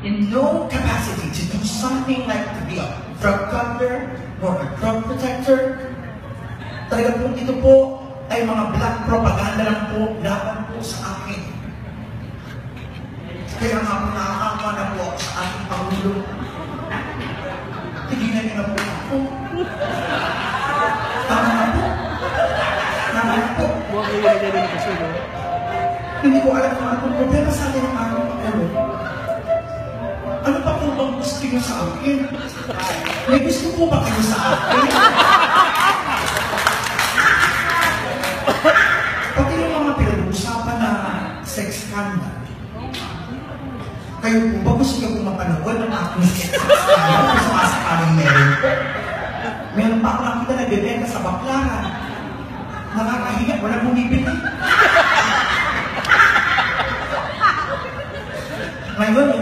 in no capacity to do something like to be a drug cutter or a drug protector. Talaga po ito po ay mga black propaganda lang po laban po sa akin. Kaya nga po nakakama na po sa aking Pangulo. Tigilan niyo na po ako. Tama na po. Tama na po. Hindi ko alam kung anong problema sa akin ng aking Pangulo. Ano pa po bang gusto niyo sa akin? May gusto po ba kayo sa akin? Pati yung mga pinag-uusapan na sex scandal. Kayo po ba gusto niyo po mapanood ng aking sex scandal kung sumasakaling meron po? Meron pa ako nakita na bebenta sa baklaran. Nakakahiya, walang bumibili. Ngayon,